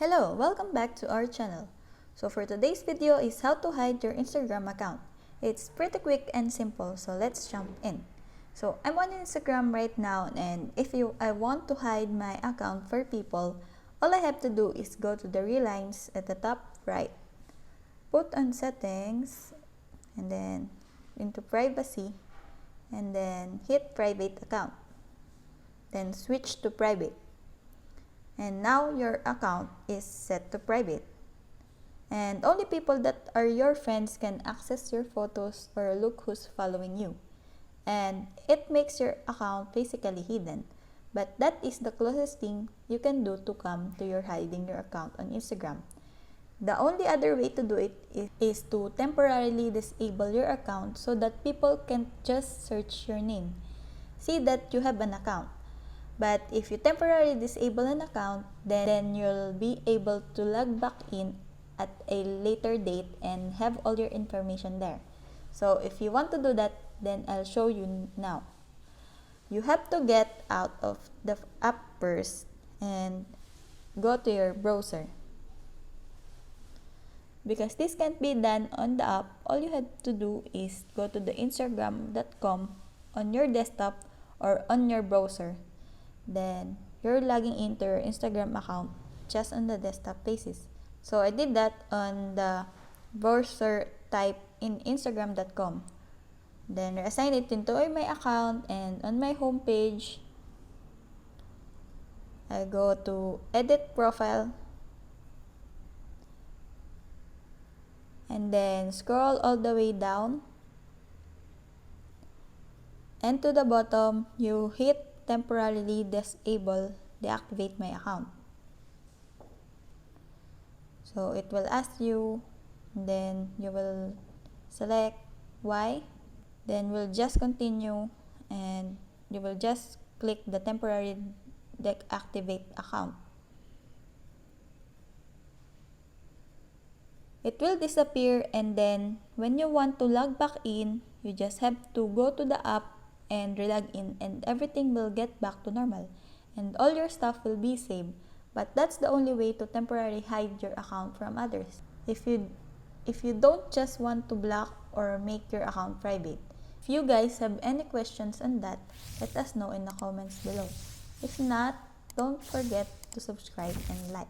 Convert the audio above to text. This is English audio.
Hello, welcome back to our channel. So for today's video is how to hide your Instagram account. It's pretty quick and simple, so let's jump in. So I'm on Instagram right now, and if I want to hide my account for people, all I have to do is go to the three lines at the top right, put on settings, and then into privacy, and then hit private account. Then switch to private. And now your account is set to private. And only people that are your friends can access your photos or look who's following you. And it makes your account basically hidden. But that is the closest thing you can do to come to your hiding your account on Instagram. The only other way to do it is to temporarily disable your account so that people can't just search your name, see that you have an account. But if you temporarily disable an account, then you'll be able to log back in at a later date and have all your information there. So if you want to do that, then I'll show you now. You have to get out of the app first and go to your browser. Because this can't be done on the app, all you have to do is go to the instagram.com on your desktop or on your browser. Then you're logging into your Instagram account just on the desktop basis. So I did that on the browser, type in instagram.com. Then reassign it into my account, and on my home page, I go to edit profile, and then scroll all the way down, and to the bottom you hit temporarily deactivate my account. So it will ask you, then you will select why, then we'll just continue, and you will just click the temporary deactivate account. It will disappear, and then when you want to log back in, you just have to go to the app and relog in, and everything will get back to normal and all your stuff will be saved. But that's the only way to temporarily hide your account from others. If you don't just want to block or make your account private. If you guys have any questions on that, let us know in the comments below. If not, don't forget to subscribe and like.